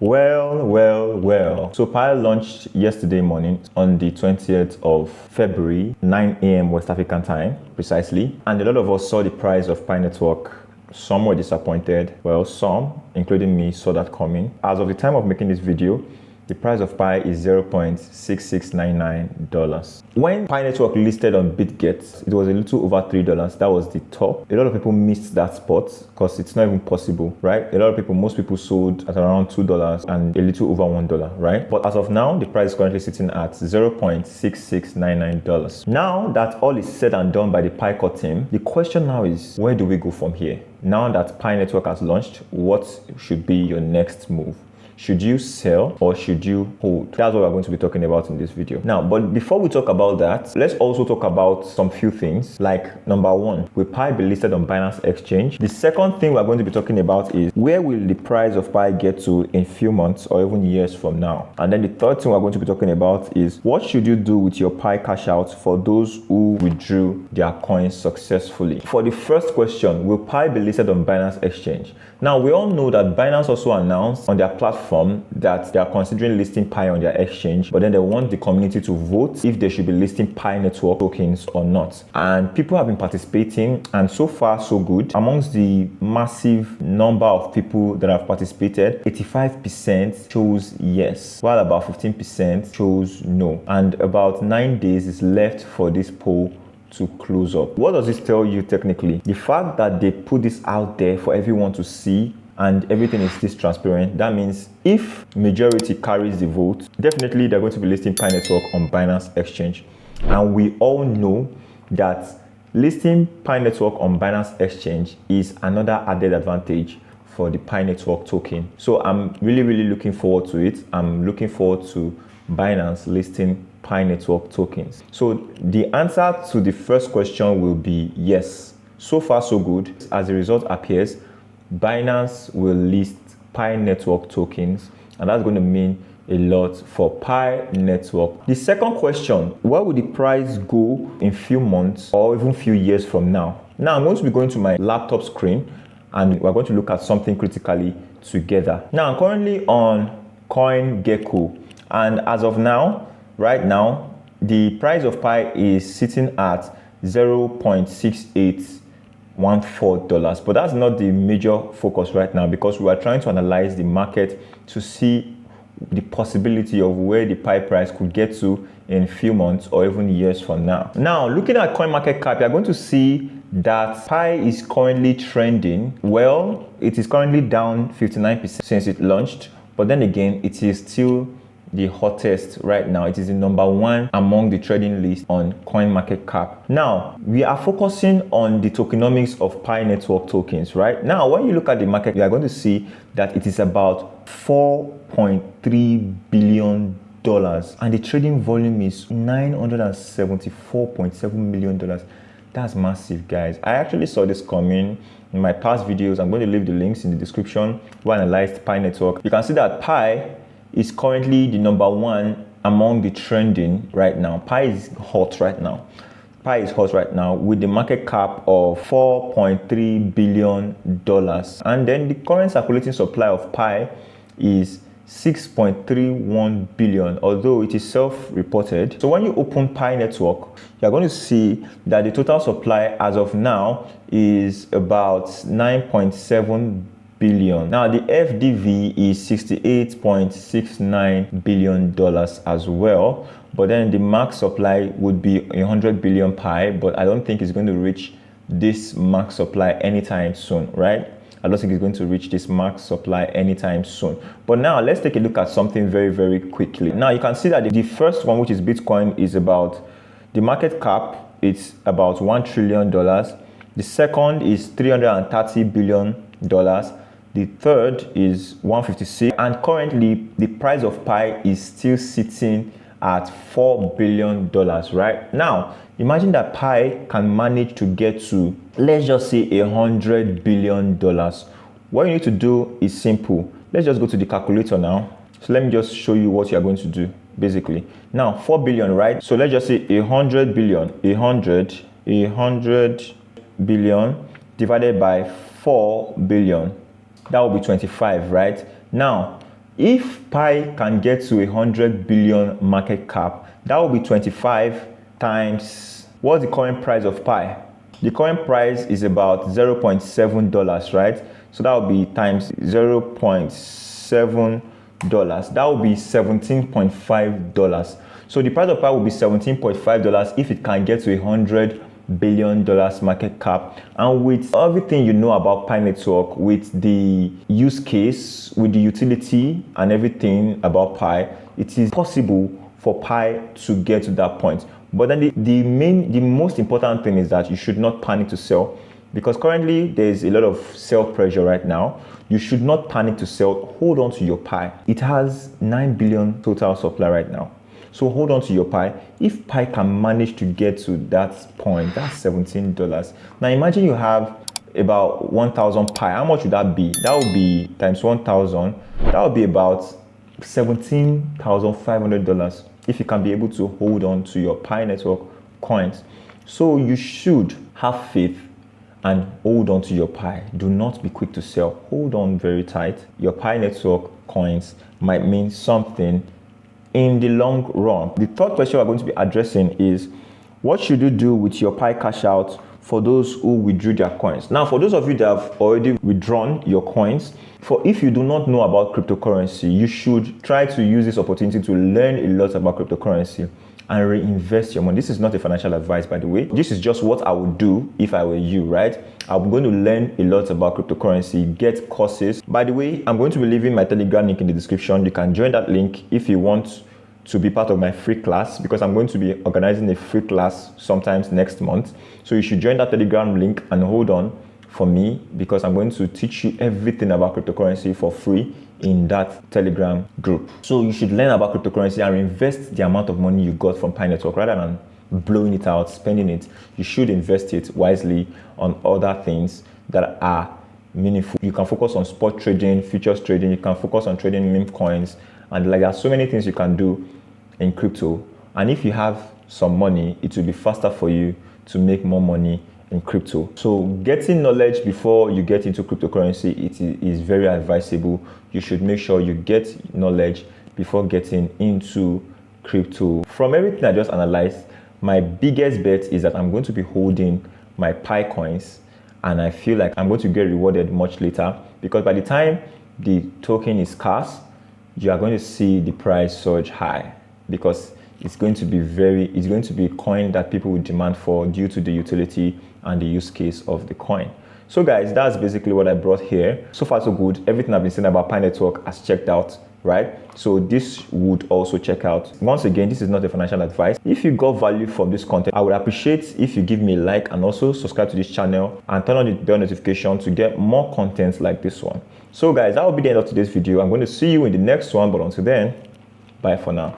Well. So Pi launched yesterday morning on the 20th of February, 9 a.m. West African time, precisely. And a lot of us saw the price of Pi Network. Some were disappointed. Well, some, including me, saw that coming. As of the time of making this video, the price of Pi is $0.6699. When Pi Network listed on BitGet, it was a little over $3. That was the top. A lot of people missed that spot because it's not even possible, right? A lot of people, most people sold at around $2 and a little over $1, right? But as of now, the price is currently sitting at $0.6699. Now that all is said and done by the Pi core team, the question now is, where do we go from here? Now that Pi Network has launched, what should be your next move? Should you sell or should you hold? That's what we're going to be talking about in this video. Now, but before we talk about that, let's also talk about some few things. Like number one, will Pi be listed on Binance Exchange? The second thing we're going to be talking about is where will the price of Pi get to in few months or even years from now? And then the third thing we're going to be talking about is what should you do with your Pi cash out for those who withdrew their coins successfully? For the first question, will Pi be listed on Binance Exchange? Now, we all know that Binance also announced on their platform that they are considering listing Pi on their exchange, but then they want the community to vote if they should be listing Pi Network tokens or not. And people have been participating, and so far so good. Amongst the massive number of people that have participated, 85% chose yes, while about 15% chose no. And about 9 days is left for this poll to close up. What does this tell you technically? The fact that they put this out there for everyone to see and everything is this transparent, that means if majority carries the vote, definitely they're going to be listing Pi Network on Binance Exchange. And we all know that listing Pi Network on Binance Exchange is another added advantage for the Pi Network token. So I'm really looking forward to it. I'm looking forward to Binance listing Pi Network tokens. So the answer to the first question will be yes. So far so good. As the result appears, Binance will list Pi Network tokens, and that's going to mean a lot for Pi Network. The second question, where will the price go in few months or even few years from now? Now I'm going to be going to my laptop screen and we're going to look at something critically together. Now I'm currently on CoinGecko, and as of now, right now, the price of Pi is sitting at $0.6814, but that's not the major focus right now because we are trying to analyze the market to see the possibility of where the Pi price could get to in a few months or even years from now. Now, looking at CoinMarketCap, you're going to see that Pi is currently trending. Well, it is currently down 59% since it launched, but then again, it is still the hottest right now. It is the number one among the trading list on CoinMarketCap. Now, we are focusing on the tokenomics of Pi Network tokens, right? Now, when you look at the market, you are going to see that it is about $4.3 billion and the trading volume is $974.7 million. That's massive, guys. I actually saw this coming in my past videos. I'm going to leave the links in the description where I analyzed Pi Network. You can see that Pi is currently the number one among the trending right now. Pi is hot right now. Pi is hot right now with the market cap of $4.3 billion. And then the current circulating supply of Pi is 6.31 billion, although it is self-reported. So when you open Pi Network, you're going to see that the total supply as of now is about 9.7 billion. Now the FDV is $68.69 billion as well, but then the max supply would be 100 billion Pi, but I don't think it's going to reach this max supply anytime soon, right? I don't think it's going to reach this max supply anytime soon. But now let's take a look at something very quickly. Now you can see that the first one, which is Bitcoin, is about the market cap, it's about $1 trillion. The second is $330 billion. The third is 156, and currently the price of Pi is still sitting at $4 billion, right? Now, imagine that Pi can manage to get to, let's just say, $100 billion. What you need to do is simple. Let's just go to the calculator now. So let me just show you what you're going to do, basically. Now, 4 billion, right? So let's just say 100 billion, 100 billion divided by 4 billion. That will be 25, right? Now, If Pi can get to 100 billion market cap, that will be 25 times, what's the current price of Pi? The current price is about $0.7, right? So that will be times $0.7, that will be $17.5. So the price of Pi will be $17.5 if it can get to $100 billion market cap. And with everything you know about Pi network, with the use case, with the utility and everything about Pi, it is possible for Pi to get to that point. But then the most important thing is that you should not panic to sell, because currently there's a lot of sell pressure right now. You should not panic to sell. Hold on to your Pi. It has 9 billion total supply right now. So hold on to your Pi. If Pi can manage to get to that point, that's $17. Now imagine you have about 1,000 Pi. How much would that be? That would be times 1,000. That would be about $17,500 if you can be able to hold on to your Pi network coins. So you should have faith and hold on to your Pi. Do not be quick to sell. Hold on very tight. Your Pi network coins might mean something in the long run. The third question we're going to be addressing is, what should you do with your Pi cash out for those who withdrew their coins? Now, for those of you that have already withdrawn your coins, if you do not know about cryptocurrency, you should try to use this opportunity to learn a lot about cryptocurrency and reinvest your money. This is not a financial advice, by the way. This is just what I would do if I were you, right? I'm going to learn a lot about cryptocurrency, get courses. By the way, I'm going to be leaving my Telegram link in the description. You can join that link if you want to be part of my free class, because I'm going to be organizing a free class sometimes next month. So you should join that Telegram link and hold on for me, because I'm going to teach you everything about cryptocurrency for free in that Telegram group. So you should learn about cryptocurrency and invest the amount of money you got from Pi network rather than blowing it out, spending it. You should invest it wisely on other things that are meaningful. You can focus on spot trading, futures trading. You can focus on trading meme coins, and there are so many things you can do in crypto. And if you have some money, it will be faster for you to make more money in crypto. So getting knowledge before you get into cryptocurrency, it is very advisable. You should make sure you get knowledge before getting into crypto. From everything I just analyzed, my biggest bet is that I'm going to be holding my Pi coins, and I feel like I'm going to get rewarded much later, because by the time the token is scarce, you are going to see the price surge high, because it's going to be a coin that people will demand for due to the utility and the use case of the coin. So guys, that's basically what I brought here. So far so good. Everything I've been saying about Pi network has checked out, right? So this would also check out. Once again, this is not a financial advice. If you got value from this content, I would appreciate if you give me a like and also subscribe to this channel and turn on the bell notification to get more content like this one. So guys, that will be the end of today's video. I'm going to see you in the next one, but until then, bye for now.